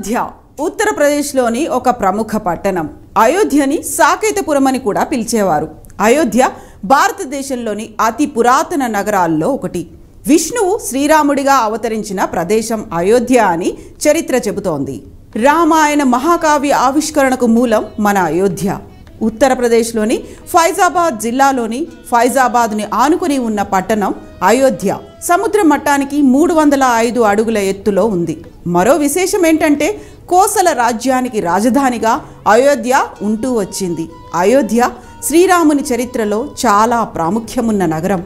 అయోధ్య ఉత్తరప్రదేశ్లోని ఒక ప్రముఖ పట్టణం. అయోధ్యని సాకేతపురం అని కూడా పిలిచేవారు. అయోధ్య భారతదేశంలోని అతి పురాతన నగరాల్లో ఒకటి. విష్ణువు శ్రీరాముడిగా అవతరించిన ప్రదేశం అయోధ్య అని చరిత్ర చెబుతోంది. రామాయణ మహాకావ్య ఆవిష్కరణకు మూలం మన అయోధ్య. ఉత్తరప్రదేశ్లోని ఫైజాబాద్ జిల్లాలోని ఫైజాబాద్ని ఆనుకుని ఉన్న పట్టణం అయోధ్య సముద్ర మట్టానికి 305 అడుగుల ఎత్తులో ఉంది. మరో విశేషం ఏంటంటే కోసల రాజ్యానికి రాజధానిగా అయోధ్య ఉంటూ వచ్చింది. అయోధ్య శ్రీరాముని చరిత్రలో చాలా ప్రాముఖ్యమున్న నగరం.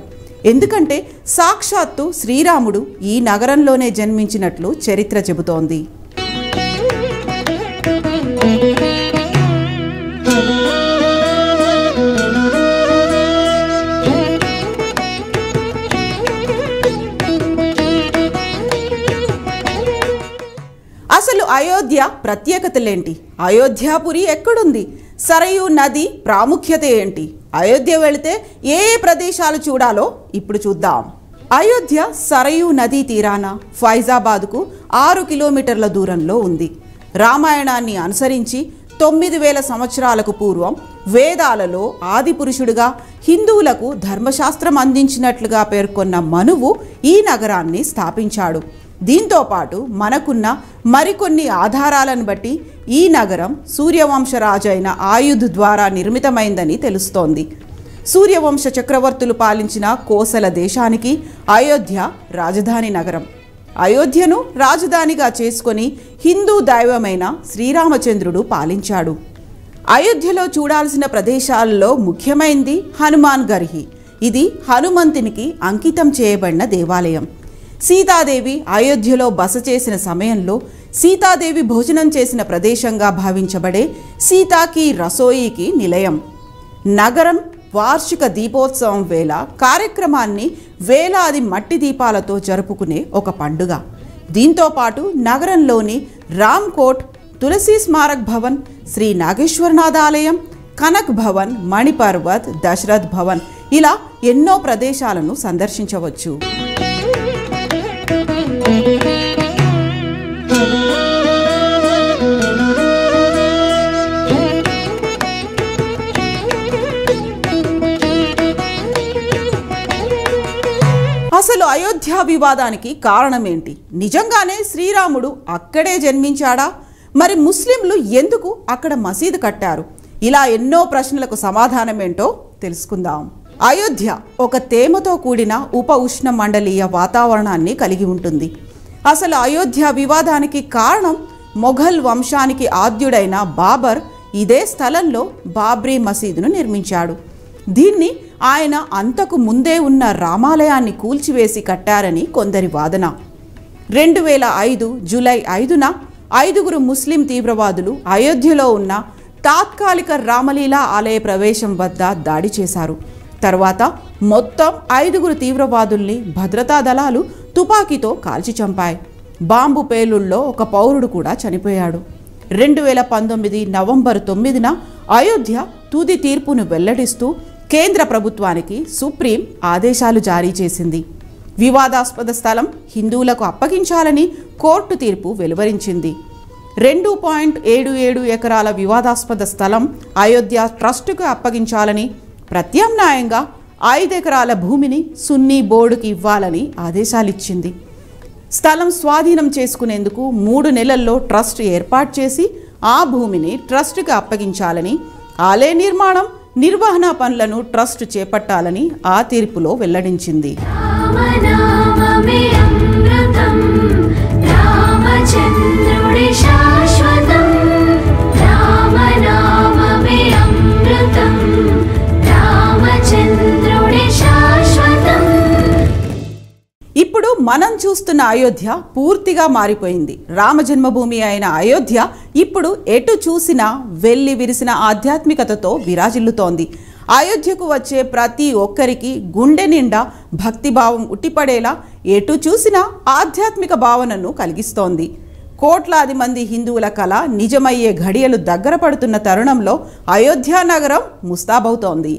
ఎందుకంటే సాక్షాత్తు శ్రీరాముడు ఈ నగరంలోనే జన్మించినట్లు చరిత్ర చెబుతోంది. అసలు అయోధ్య ప్రత్యేకతలేంటి? అయోధ్యాపురి ఎక్కడుంది? సరయూ నది ప్రాముఖ్యత ఏంటి? అయోధ్య వెళితే ఏ ప్రదేశాలు చూడాలో ఇప్పుడు చూద్దాం. అయోధ్య సరయూ నదీ తీరాన ఫైజాబాద్కు 6 కిలోమీటర్ల దూరంలో ఉంది. రామాయణాన్ని అనుసరించి 9000 సంవత్సరాలకు పూర్వం వేదాలలో ఆదిపురుషుడిగా హిందువులకు ధర్మశాస్త్రం అందించినట్లుగా పేర్కొన్న మనువు ఈ నగరాన్ని స్థాపించాడు. దీంతో పాటు మనకున్న మరికొన్ని ఆధారాలను బట్టి ఈ నగరం సూర్యవంశరాజైన ఆయుధ్ ద్వారా నిర్మితమైందని తెలుస్తోంది. సూర్యవంశ చక్రవర్తులు పాలించిన కోసల దేశానికి అయోధ్య రాజధాని నగరం. అయోధ్యను రాజధానిగా చేసుకొని హిందూ దైవమైన శ్రీరామచంద్రుడు పాలించాడు. అయోధ్యలో చూడాల్సిన ప్రదేశాల్లో ముఖ్యమైనది హనుమాన్ గర్హి. ఇది హనుమంతునికి అంకితం చేయబడిన దేవాలయం. సీతాదేవి అయోధ్యలో బస చేసిన సమయంలో సీతాదేవి భోజనం చేసిన ప్రదేశంగా భావించబడే సీతాకి రసోయికి నిలయం. నగరం వార్షిక దీపోత్సవం వేళ కార్యక్రమాన్ని వేలాది మట్టి దీపాలతో జరుపుకునే ఒక పండుగ. దీంతోపాటు నగరంలోని రామ్ కోట్, తులసి స్మారక్ భవన్, శ్రీ నాగేశ్వరనాథ ఆలయం, కనక్ భవన్, మణిపర్వత్, దశరథ్ భవన్ ఇలా ఎన్నో ప్రదేశాలను సందర్శించవచ్చు. అసలు అయోధ్య వివాదానికి కారణమేంటి? నిజంగానే శ్రీరాముడు అక్కడే జన్మించాడా? మరి ముస్లింలు ఎందుకు అక్కడ మసీదు కట్టారు? ఇలా ఎన్నో ప్రశ్నలకు సమాధానమేంటో తెలుసుకుందాం. అయోధ్య ఒక తేమతో కూడిన ఉప ఉష్ణ మండలీయ వాతావరణాన్ని కలిగి ఉంటుంది. అసలు అయోధ్య వివాదానికి కారణం మొఘల్ వంశానికి ఆద్యుడైన బాబర్ ఇదే స్థలంలో బాబ్రీ మసీదును నిర్మించాడు. దీన్ని ఆయన అంతకు ముందే ఉన్న రామాలయాన్ని కూల్చివేసి కట్టారని కొందరి వాదన. 2005 జూలై 5న 5 ముస్లిం తీవ్రవాదులు అయోధ్యలో ఉన్న తాత్కాలిక రామలీలా ఆలయ ప్రవేశం వద్ద దాడి చేశారు. తర్వాత మొత్తం 5 తీవ్రవాదుల్ని భద్రతా దళాలు తుపాకీతో కాల్చి చంపాయి. బాంబు పేలుళ్లో ఒక పౌరుడు కూడా చనిపోయాడు. 2019 నవంబర్ 9న అయోధ్య తుది తీర్పును వెల్లడిస్తూ కేంద్ర ప్రభుత్వానికి సుప్రీం ఆదేశాలు జారీ చేసింది. వివాదాస్పద స్థలం హిందువులకు అప్పగించాలని కోర్టు తీర్పు వెలువరించింది. 2.77 ఎకరాల వివాదాస్పద స్థలం అయోధ్య ట్రస్టుకు అప్పగించాలని, ప్రత్యామ్నాయంగా 5 ఎకరాల భూమిని సున్నీ బోర్డుకి ఇవ్వాలని ఆదేశాలిచ్చింది. స్థలం స్వాధీనం చేసుకునేందుకు 3 నెలల్లో ట్రస్ట్ ఏర్పాటు చేసి ఆ భూమిని ట్రస్టుకు అప్పగించాలని, ఆలయ నిర్మాణం, నిర్వహణ పనులను ట్రస్ట్ చేపట్టాలని ఆ తీర్పులో వెల్లడించింది. ఇప్పుడు మనం చూస్తున్న అయోధ్య పూర్తిగా మారిపోయింది. రామజన్మభూమి అయిన అయోధ్య ఇప్పుడు ఎటు చూసినా వెల్లి విరిసిన ఆధ్యాత్మికతతో విరాజిల్లుతోంది. అయోధ్యకు వచ్చే ప్రతి ఒక్కరికి గుండె నిండా భక్తిభావం ఉట్టిపడేలా ఎటు చూసినా ఆధ్యాత్మిక భావనను కలిగిస్తోంది. కోట్లాది మంది హిందువుల కళ నిజమయ్యే ఘడియలు దగ్గర పడుతున్న తరుణంలో అయోధ్య నగరం ముస్తాబవుతోంది.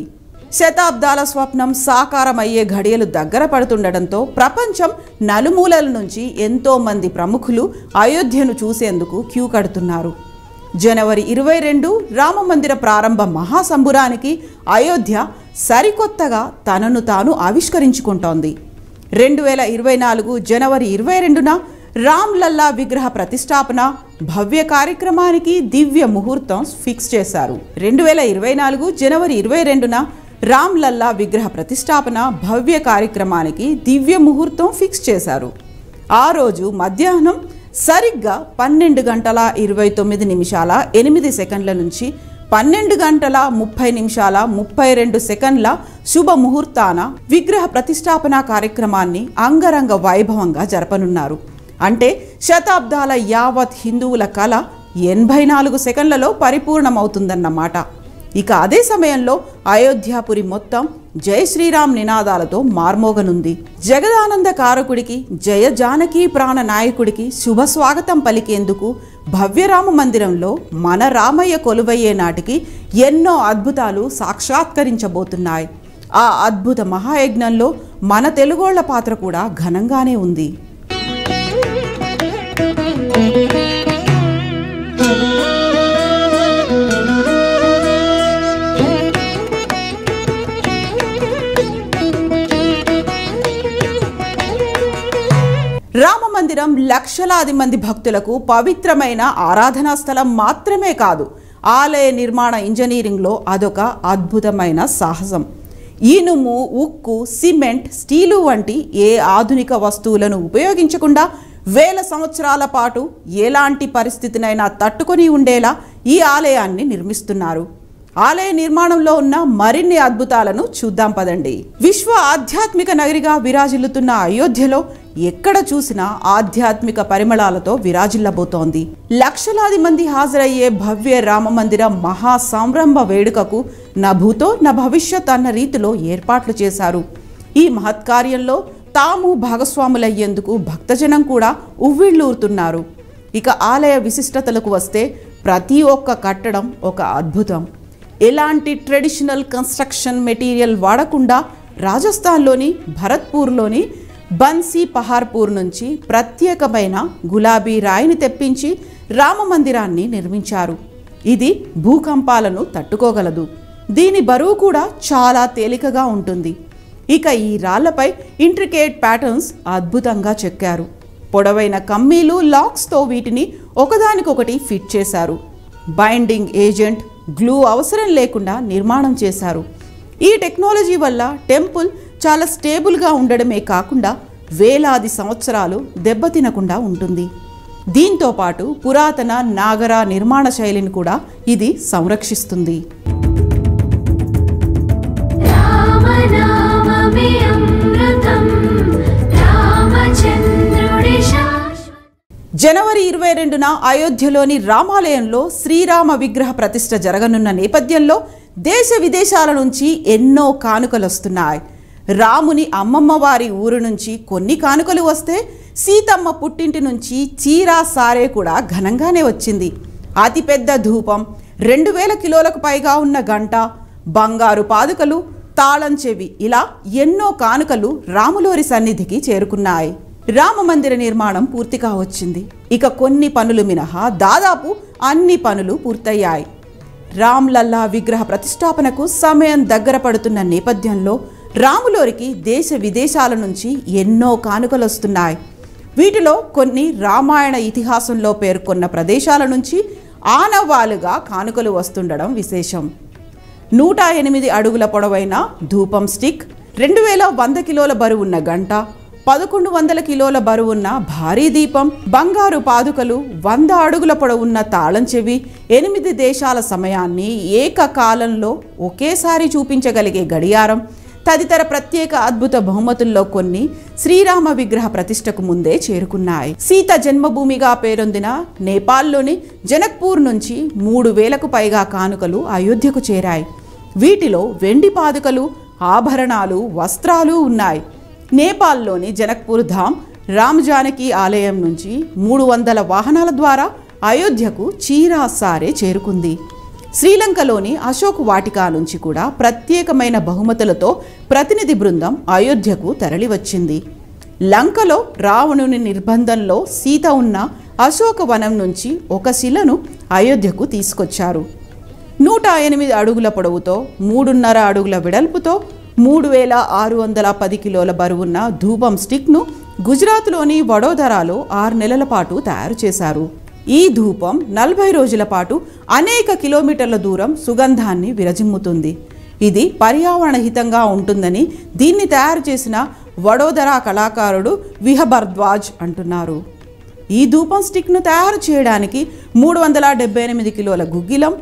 శతాబ్దాల స్వప్నం సాకారమయ్యే ఘడియలు దగ్గర పడుతుండటంతో ప్రపంచం నలుమూలల నుంచి ఎంతో మంది ప్రముఖులు అయోధ్యను చూసేందుకు క్యూ కడుతున్నారు. జనవరి 22 రామమందిర ప్రారంభ మహాసంబురానికి అయోధ్య సరికొత్తగా తనను తాను ఆవిష్కరించుకుంటోంది. 2024 జనవరి 22న రామ్లల్లా విగ్రహ ప్రతిష్టాపన భవ్య కార్యక్రమానికి దివ్య ముహూర్తం ఫిక్స్ చేశారు. 2024 జనవరి 22న రామ్లల్లా విగ్రహ ప్రతిష్టాపన భవ్య కార్యక్రమానికి దివ్య ముహూర్తం ఫిక్స్ చేశారు. ఆ రోజు మధ్యాహ్నం సరిగ్గా 12:29:08 నుంచి 12:30:32 శుభ ముహూర్తాన విగ్రహ ప్రతిష్టాపన కార్యక్రమాన్ని అంగరంగ వైభవంగా జరపనున్నారు. అంటే శతాబ్దాల యావత్ హిందువుల కళ 84 సెకండ్లలో పరిపూర్ణమవుతుందన్నమాట. ఇక అదే సమయంలో అయోధ్యాపురి మొత్తం జై శ్రీరామ్ నినాదాలతో మార్మోగనుంది. జగదానంద కారకుడికి, జయ జానకి ప్రాణ నాయకుడికి శుభ స్వాగతం పలికేందుకు భవ్యరామ మందిరంలో మన రామయ్య కొలువయ్యే నాటికి ఎన్నో అద్భుతాలు సాక్షాత్కరించబోతున్నాయి. ఆ అద్భుత మహాయజ్ఞంలో మన తెలుగోళ్ల పాత్ర కూడా ఘనంగానే ఉంది. రామమందిరం లక్షలాది మంది భక్తులకు పవిత్రమైన ఆరాధనా స్థలం మాత్రమే కాదు, ఆలయ నిర్మాణ ఇంజనీరింగ్లో అదొక అద్భుతమైన సాహసం. ఇనుము, ఉక్కు, సిమెంట్, స్టీలు వంటి ఏ ఆధునిక వస్తువులను ఉపయోగించకుండా వేల సంవత్సరాల పాటు ఎలాంటి పరిస్థితినైనా తట్టుకొని ఉండేలా ఈ ఆలయాన్ని నిర్మిస్తున్నారు. ఆలయ నిర్మాణంలో ఉన్న మరిన్ని అద్భుతాలను చూద్దాం పదండి. విశ్వ ఆధ్యాత్మిక నగరిగా విరాజిల్లుతున్న అయోధ్యలో ఎక్కడ చూసినా ఆధ్యాత్మిక పరిమళాలతో విరాజిల్లబోతోంది. లక్షలాది మంది హాజరయ్యే భవ్య రామమందిర మహా సంరంభ వేడుకకు నా భూతో నా భవిష్యత్ అన్న రీతిలో ఏర్పాట్లు చేశారు. ఈ మహత్కార్యంలో తాము భాగస్వాములయ్యేందుకు భక్తజనం కూడా ఉవ్విళ్ళూరుతున్నారు. ఇక ఆలయ విశిష్టతలకు వస్తే ప్రతి ఒక్క కట్టడం ఒక అద్భుతం. ఎలాంటి ట్రెడిషనల్ కన్స్ట్రక్షన్ మెటీరియల్ వాడకుండా రాజస్థాన్లోని భరత్పూర్లోని బన్సీ పహార్పూర్ నుంచి ప్రత్యేకమైన గులాబీ రాయిని తెప్పించి రామమందిరాన్ని నిర్మించారు. ఇది భూకంపాలను తట్టుకోగలదు. దీని బరువు కూడా చాలా తేలికగా ఉంటుంది. ఇక ఈ రాళ్లపై ఇంట్రికేట్ ప్యాటర్న్స్ అద్భుతంగా చెక్కారు. పొడవైన కమ్మీలు, లాక్స్తో వీటిని ఒకదానికొకటి ఫిట్ చేశారు. బైండింగ్ ఏజెంట్, గ్లూ అవసరం లేకుండా నిర్మాణం చేశారు. ఈ టెక్నాలజీ వల్ల టెంపుల్ చాలా స్టేబుల్గా ఉండడమే కాకుండా వేలాది సంవత్సరాలు దెబ్బతినకుండా ఉంటుంది. దీంతో పాటు పురాతన నాగర నిర్మాణ శైలిని కూడా ఇది సంరక్షిస్తుంది. జనవరి 22న అయోధ్యలోని రామాలయంలో శ్రీరామ విగ్రహ ప్రతిష్ఠ జరగనున్న నేపథ్యంలో దేశ విదేశాల నుంచి ఎన్నో కానుకలు వస్తున్నాయి. రాముని అమ్మమ్మ వారి ఊరు నుంచి కొన్ని కానుకలు వస్తే సీతమ్మ పుట్టింటి నుంచి చీరా సారే కూడా ఘనంగానే వచ్చింది. అతిపెద్ద ధూపం, 2000 కిలోలకు పైగా ఉన్న గంట, బంగారు పాదుకలు, తాళం చెవి, ఇలా ఎన్నో కానుకలు రాములోరి సన్నిధికి చేరుకున్నాయి. రామమందిర నిర్మాణం పూర్తిగా వచ్చింది. ఇక కొన్ని పనులు మినహా దాదాపు అన్ని పనులు పూర్తయ్యాయి. రామ్లల్లా విగ్రహ ప్రతిష్టాపనకు సమయం దగ్గర పడుతున్న నేపథ్యంలో రాములోరికి దేశ విదేశాల నుంచి ఎన్నో కానుకలు వస్తున్నాయి. వీటిలో కొన్ని రామాయణ ఇతిహాసంలో పేర్కొన్న ప్రదేశాల నుంచి ఆనవాలుగా కానుకలు వస్తుండడం విశేషం. 108 అడుగుల పొడవైన ధూపం స్టిక్, 2100 కిలోల బరువున్న గంట, 1100 కిలోల బరువున్న భారీ దీపం, బంగారు పాదుకలు, 100 అడుగుల పొడవున్న తాళం చెవి, 8 దేశాల సమయాన్ని ఏకకాలంలో ఒకేసారి చూపించగలిగే గడియారం తదితర ప్రత్యేక అద్భుత బహుమతుల్లో కొన్ని శ్రీరామ విగ్రహ ప్రతిష్టకు ముందే చేరుకున్నాయి. సీత జన్మభూమిగా పేరొందిన నేపాల్లోని జనక్పూర్ నుంచి 3000కు పైగా కానుకలు అయోధ్యకు చేరాయి. వీటిలో వెండి పాదుకలు, ఆభరణాలు, వస్త్రాలు ఉన్నాయి. నేపాల్లోని జనక్పూర్ ధామ్ రామ్ జానకి ఆలయం నుంచి 300 వాహనాల ద్వారా అయోధ్యకు చీరా సారే చేరుకుంది. శ్రీలంకలోని అశోక్ వాటికా నుంచి కూడా ప్రత్యేకమైన బహుమతులతో ప్రతినిధి బృందం అయోధ్యకు తరలివచ్చింది. లంకలో రావణుని నిర్బంధంలో సీత ఉన్న అశోకవనం నుంచి ఒక శిలను అయోధ్యకు తీసుకొచ్చారు. 108 అడుగుల పొడవుతో 3.5 అడుగుల వెడల్పుతో 3610 కిలోల బరువున్న ధూపం స్టిక్ను గుజరాత్లోని వడోదరాలో 6 నెలల పాటు తయారు చేశారు. ఈ ధూపం 40 రోజుల పాటు అనేక కిలోమీటర్ల దూరం సుగంధాన్ని విరజిమ్ముతుంది. ఇది పర్యావరణ హితంగా ఉంటుందని దీన్ని తయారు చేసిన వడోదరా కళాకారుడు విహభరద్వాజ్ అంటున్నారు. ఈ ధూపం స్టిక్ను తయారు చేయడానికి 378 కిలోల గుగ్గిలం,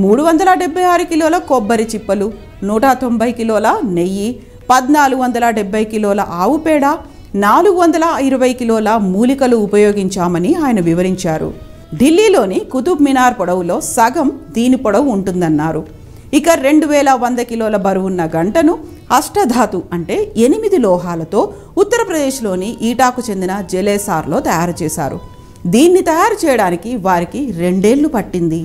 376 కిలోల కొబ్బరి చిప్పలు, 190 కిలోల నెయ్యి, 1470 కిలోల ఆవు పేడ, 420 కిలోల మూలికలు ఉపయోగించామని ఆయన వివరించారు. ఢిల్లీలోని కుతుబ్ మినార్ పొడవులో సగం దీని పొడవు ఉంటుందన్నారు. ఇక 2100 కిలోల బరువున్న గంటను అష్టధాతు అంటే 8 లోహాలతో ఉత్తరప్రదేశ్లోని ఈటాకు చెందిన జలేసార్లో తయారు చేశారు. దీన్ని తయారు చేయడానికి వారికి 2 ఏళ్లు పట్టింది.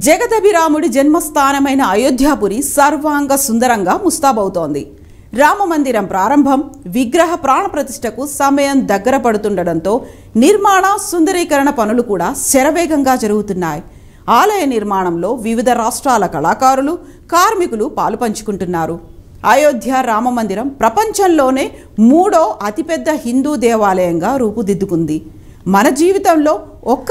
జగదభిరాముడి జన్మస్థానమైన అయోధ్యాపురి సర్వాంగ సుందరంగా ముస్తాబవుతోంది. రామమందిరం ప్రారంభం, విగ్రహ ప్రాణప్రతిష్ఠకు సమయం దగ్గర పడుతుండటంతో నిర్మాణ సుందరీకరణ పనులు కూడా శరవేగంగా జరుగుతున్నాయి. ఆలయ నిర్మాణంలో వివిధ రాష్ట్రాల కళాకారులు, కార్మికులు పాలుపంచుకుంటున్నారు. అయోధ్య రామమందిరం ప్రపంచంలోనే 3వ అతిపెద్ద హిందూ దేవాలయంగా రూపుదిద్దుకుంది. మన జీవితంలో ఒక్క